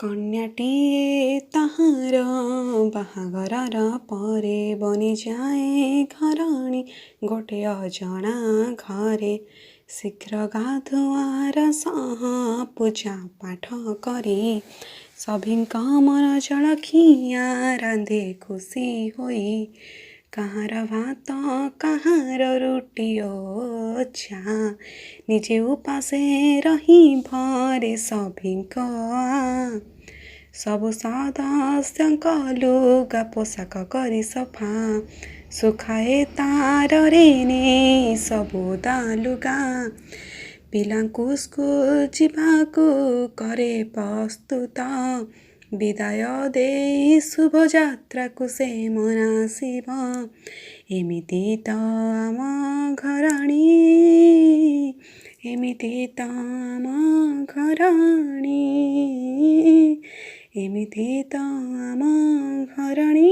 कन्याटीए ताहार बाहाघरर परे बनिजाए घरणी गोटे अजଣା घरे। शीघ्र गाधुआर सह पूजा पाठ करी सभिंक मन जलखिया रांधे खुशी होई। काहार भात काहार रुटी ओछा निजे उपासे रही भरे सभिंक ସବୁ ସଦସ୍ୟଙ୍କ ଲୁଗା ପୋଷାକ କରି ସଫା ଶୁଖାଏ ତାରରେ ନେଇ ସବୁ ଦାଲୁଗା। ପିଲାଙ୍କୁ ସ୍କୁଲ ଯିବାକୁ କରେ ପ୍ରସ୍ତୁତ ବିଦାୟ ଦେଇ ଶୁଭଯାତ୍ରାକୁ ସେ ମନାସିବ। ଏମିତି ତ ଆମ ଘରଣୀ ଏମିତି ତ ଆମ ଘରଣୀ ଏମିତି ତ ଆମ ଘରଣୀ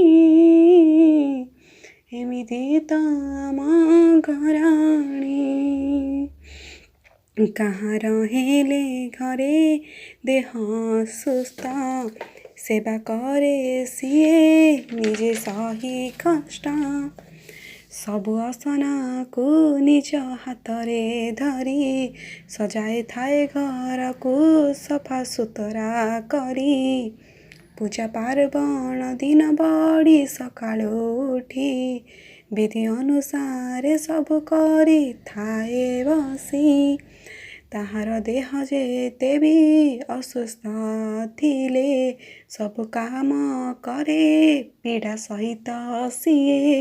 ଏମିତି ତ ଆମ ଘରଣୀ। କାହାର ହେଲେ ଘରେ ଦେହ ସୁସ୍ଥ ସେବା କରେ ସିଏ ନିଜେ ସହି କଷ୍ଟ। ସବୁ ଅସନାକୁ ନିଜ ହାତରେ ଧରି ସଜାଇ ଥାଏ ଘରକୁ ସଫା ସୁତରା କରି। ପୂଜା ପାର୍ବଣ ଦିନ ବଢ଼ି ସକାଳୁ ଉଠି ବିଧି ଅନୁସାରେ ସବୁ କରିଥାଏ ବସି। ତାହାର ଦେହ ଯେତେ ବି ଅସୁସ୍ଥ ଥିଲେ ସବୁ କାମ କରେ ପୀଡ଼ା ସହିତ ସିଏ।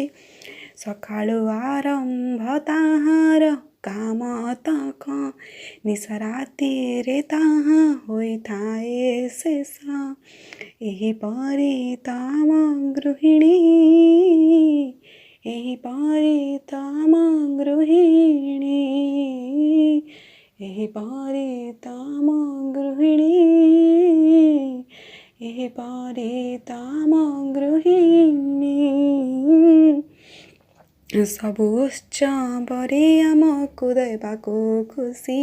ସକାଳୁ ଆରମ୍ଭ ତାହାର କାମ ତକ ନିଶା ରାତିରେ ତାହା ହୋଇଥାଏ ଶେଷ। ଏହିପରି ତ ଆମ ଗୃହିଣୀ ଏହିପରି ତ ଆମ ଗୃହିଣୀ ଏହିପରି ତ ଆମ ଗୃହିଣୀ ଏହିପରି ତ ଆମ ଗୃହିଣୀ। ସବୁ ଉତ୍ସବରେ ଆମକୁ ଦେବାକୁ ଖୁସି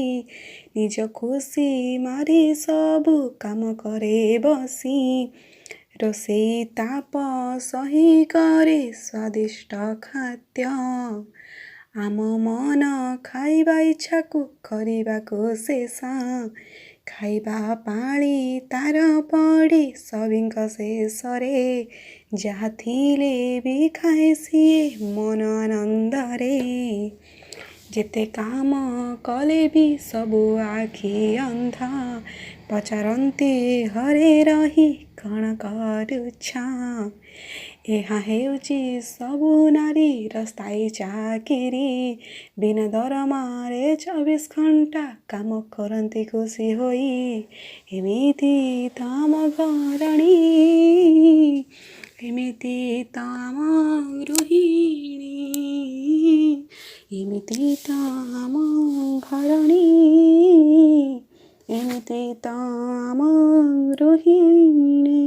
ନିଜ ଖୁସି ମାରି ସବୁ କାମ କରେ ବସି। ରୋଷେଇ ତାପ ସହି କରେ ସ୍ୱାଦିଷ୍ଟ ଖାଦ୍ୟ ଆମ ମନ ଖାଇବା ଇଚ୍ଛାକୁ କରିବାକୁ ଶେଷ। ଖାଇବା ପାଳି ତାର ପଡ଼ି ସଭିଙ୍କ ଶେଷରେ ଯାହା ଥିଲେ ବି ଖାଏ ସିଏ ମନ ଆନନ୍ଦରେ। ଯେତେ କାମ କଲେ ବି ସବୁ ଆଖି ଅନ୍ଧ ପଚାରନ୍ତି ଘରେ ରହି କ'ଣ କରୁଛ। ଏହା ହେଉଛି ସବୁ ନାରୀର ସ୍ଥାୟୀ ଚାକିରି ବିନା ଦରମାରେ 24 ଘଣ୍ଟା କାମ କରନ୍ତି ଖୁସି ହୋଇ। ଏମିତି ତ ଆମ ଘରଣୀ ଏମିତି ତ ଆମ ଗୃହିଣୀ ଏମିତି ତ ଆମ ଘରଣୀ ଏମିତି ତ ଆମ ଗୃହିଣୀ।